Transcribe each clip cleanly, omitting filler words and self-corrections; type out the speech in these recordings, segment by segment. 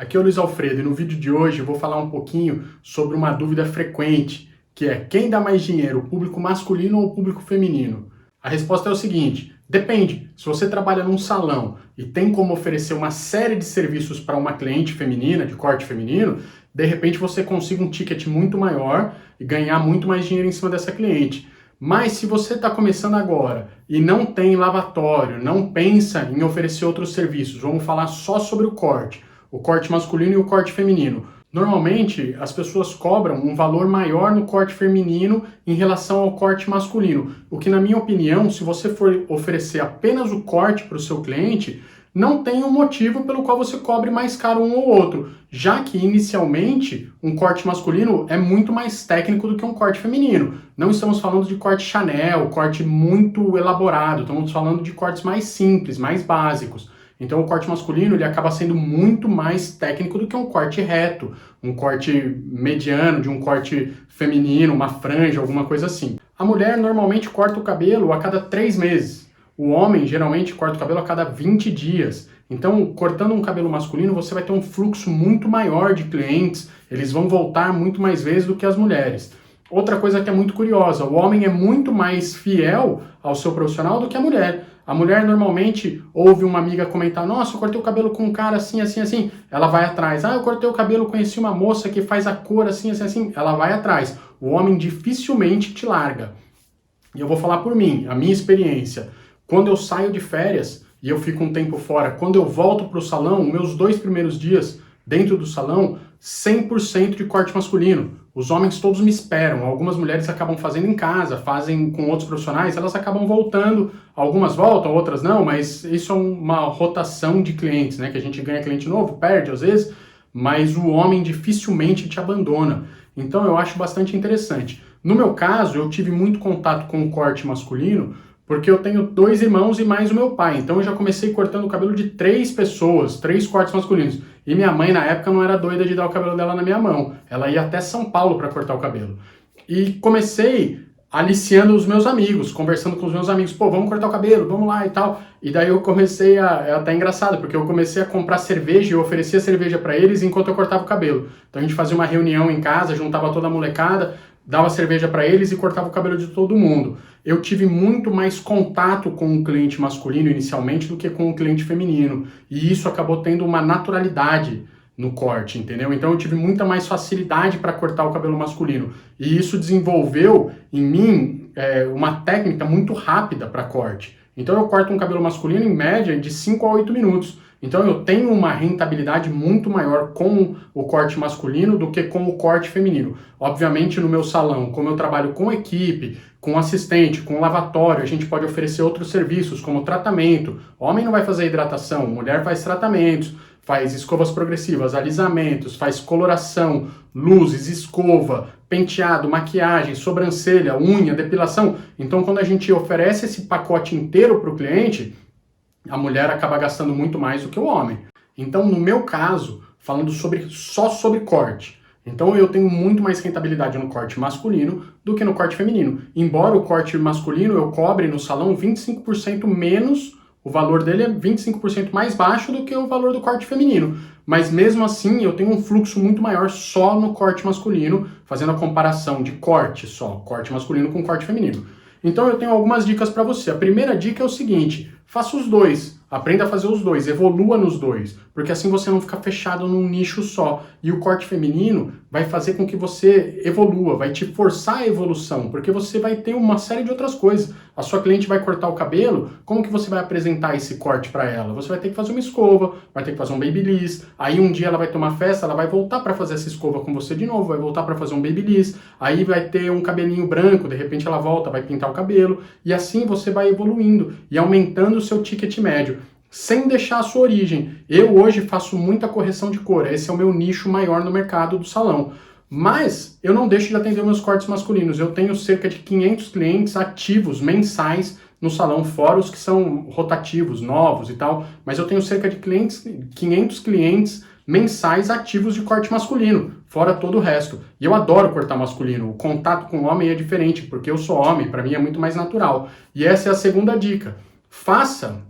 Aqui é o Luiz Alfredo e no vídeo de hoje eu vou falar um pouquinho sobre uma dúvida frequente, que é quem dá mais dinheiro, o público masculino ou o público feminino? A resposta é o seguinte, depende. Se você trabalha num salão e tem como oferecer uma série de serviços para uma cliente feminina, de corte feminino, de repente você consiga um ticket muito maior e ganhar muito mais dinheiro em cima dessa cliente. Mas se você está começando agora e não tem lavatório, não pensa em oferecer outros serviços, vamos falar só sobre o corte masculino e o corte feminino. Normalmente, as pessoas cobram um valor maior no corte feminino em relação ao corte masculino, o que, na minha opinião, se você for oferecer apenas o corte para o seu cliente, não tem um motivo pelo qual você cobre mais caro um ou outro, já que, inicialmente, um corte masculino é muito mais técnico do que um corte feminino. Não estamos falando de corte Chanel, corte muito elaborado, estamos falando de cortes mais simples, mais básicos. Então o corte masculino ele acaba sendo muito mais técnico do que um corte reto, um corte mediano de um corte feminino, uma franja, alguma coisa assim. A mulher normalmente corta o cabelo a cada 3 meses. O homem geralmente corta o cabelo a cada 20 dias. Então, cortando um cabelo masculino, você vai ter um fluxo muito maior de clientes, eles vão voltar muito mais vezes do que as mulheres. Outra coisa que é muito curiosa, o homem é muito mais fiel ao seu profissional do que a mulher. A mulher normalmente ouve uma amiga comentar, nossa, eu cortei o cabelo com um cara assim, assim, assim. Ela vai atrás. Ah, eu cortei o cabelo, conheci uma moça que faz a cor assim, assim, assim. Ela vai atrás. O homem dificilmente te larga. E eu vou falar por mim, a minha experiência. Quando eu saio de férias e eu fico um tempo fora, quando eu volto para o salão, meus 2 primeiros dias dentro do salão, 100% de corte masculino. Os homens todos me esperam. Algumas mulheres acabam fazendo em casa, fazem com outros profissionais, elas acabam voltando. Algumas voltam, outras não, mas isso é uma rotação de clientes, né? Que a gente ganha cliente novo, perde às vezes, mas o homem dificilmente te abandona. Então eu acho bastante interessante. No meu caso, eu tive muito contato com o corte masculino, porque eu tenho 2 irmãos e mais o meu pai. Então eu já comecei cortando o cabelo de 3 pessoas, 3 cortes masculinos. E minha mãe, na época, não era doida de dar o cabelo dela na minha mão. Ela ia até São Paulo para cortar o cabelo. E comecei aliciando os meus amigos, conversando com os meus amigos. Pô, vamos cortar o cabelo, vamos lá e tal. E daí eu comecei é até engraçado, porque eu comecei a comprar cerveja e eu oferecia cerveja para eles enquanto eu cortava o cabelo. Então a gente fazia uma reunião em casa, juntava toda a molecada, dava cerveja para eles e cortava o cabelo de todo mundo. Eu tive muito mais contato com o cliente masculino inicialmente do que com o cliente feminino. E isso acabou tendo uma naturalidade no corte, entendeu? Então eu tive muita mais facilidade para cortar o cabelo masculino. E isso desenvolveu em mim uma técnica muito rápida para corte. Então eu corto um cabelo masculino em média de 5 a 8 minutos. Então eu tenho uma rentabilidade muito maior com o corte masculino do que com o corte feminino. Obviamente no meu salão, como eu trabalho com equipe, com assistente, com lavatório, a gente pode oferecer outros serviços como tratamento. Homem não vai fazer hidratação, mulher faz tratamentos, faz escovas progressivas, alisamentos, faz coloração, luzes, escova, penteado, maquiagem, sobrancelha, unha, depilação. Então quando a gente oferece esse pacote inteiro para o cliente, a mulher acaba gastando muito mais do que o homem. Então, no meu caso, falando só sobre corte, então eu tenho muito mais rentabilidade no corte masculino do que no corte feminino. Embora o corte masculino eu cobre no salão 25% menos, o valor dele é 25% mais baixo do que o valor do corte feminino. Mas mesmo assim eu tenho um fluxo muito maior só no corte masculino, fazendo a comparação de corte só, corte masculino com corte feminino. Então eu tenho algumas dicas para você. A primeira dica é o seguinte, faça os dois, aprenda a fazer os dois, evolua nos dois, porque assim você não fica fechado num nicho só. E o corte feminino vai fazer com que você evolua, vai te forçar a evolução, porque você vai ter uma série de outras coisas. A sua cliente vai cortar o cabelo, como que você vai apresentar esse corte para ela? Você vai ter que fazer uma escova, vai ter que fazer um babyliss, aí um dia ela vai ter uma festa, ela vai voltar para fazer essa escova com você de novo, vai voltar para fazer um babyliss, aí vai ter um cabelinho branco, de repente ela volta, vai pintar o cabelo, e assim você vai evoluindo e aumentando o seu ticket médio, sem deixar a sua origem. Eu hoje faço muita correção de cor, esse é o meu nicho maior no mercado do salão. Mas eu não deixo de atender meus cortes masculinos. Eu tenho cerca de 500 clientes ativos mensais no salão, fora os que são rotativos, novos e tal. Mas eu tenho cerca de 500 clientes mensais ativos de corte masculino, fora todo o resto. E eu adoro cortar masculino. O contato com o homem é diferente, porque eu sou homem, para mim é muito mais natural. E essa é a segunda dica. Faça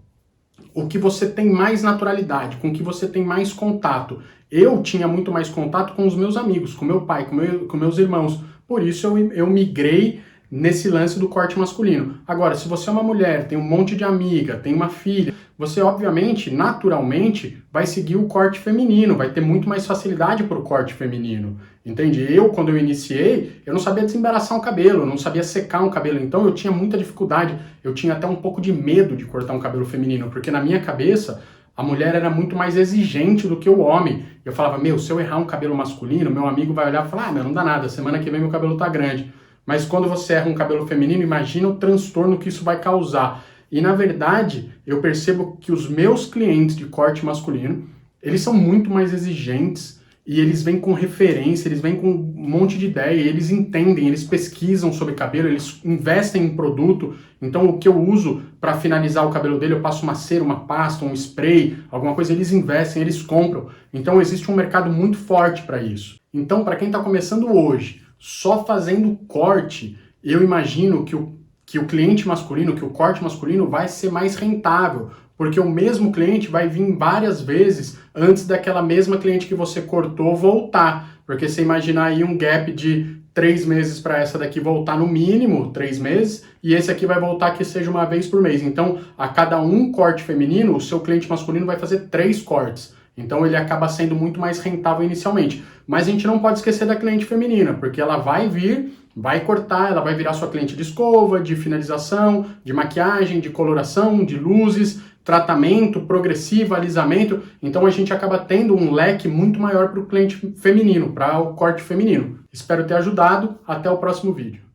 o que você tem mais naturalidade, com o que você tem mais contato. eu tinha muito mais contato com os meus amigos, com meu pai, com meus irmãos. Por isso eu migrei nesse lance do corte masculino. Agora, se você é uma mulher, tem um monte de amiga, tem uma filha, você obviamente, naturalmente, vai seguir o corte feminino, vai ter muito mais facilidade para o corte feminino, entende? Quando eu iniciei, eu não sabia desembaraçar um cabelo, eu não sabia secar um cabelo, então eu tinha muita dificuldade, eu tinha até um pouco de medo de cortar um cabelo feminino, porque na minha cabeça, a mulher era muito mais exigente do que o homem. Eu falava, se eu errar um cabelo masculino, meu amigo vai olhar e falar, não dá nada, semana que vem meu cabelo tá grande. Mas quando você erra um cabelo feminino, imagina o transtorno que isso vai causar. E na verdade, eu percebo que os meus clientes de corte masculino, eles são muito mais exigentes e eles vêm com referência, eles vêm com um monte de ideia, eles entendem, eles pesquisam sobre cabelo, eles investem em produto. Então o que eu uso para finalizar o cabelo dele, eu passo uma cera, uma pasta, um spray, alguma coisa, eles investem, eles compram. Então existe um mercado muito forte para isso. Então para quem está começando hoje, só fazendo corte, eu imagino que o cliente masculino, que o corte masculino vai ser mais rentável, porque o mesmo cliente vai vir várias vezes antes daquela mesma cliente que você cortou voltar, porque você imaginar aí um gap de 3 meses para essa daqui voltar no mínimo 3 meses, e esse aqui vai voltar que seja uma vez por mês. Então, a cada um corte feminino, o seu cliente masculino vai fazer 3 cortes. Então ele acaba sendo muito mais rentável inicialmente. Mas a gente não pode esquecer da cliente feminina, porque ela vai vir, vai cortar, ela vai virar sua cliente de escova, de finalização, de maquiagem, de coloração, de luzes, tratamento progressivo, alisamento. Então a gente acaba tendo um leque muito maior para o cliente feminino, para o corte feminino. Espero ter ajudado. Até o próximo vídeo.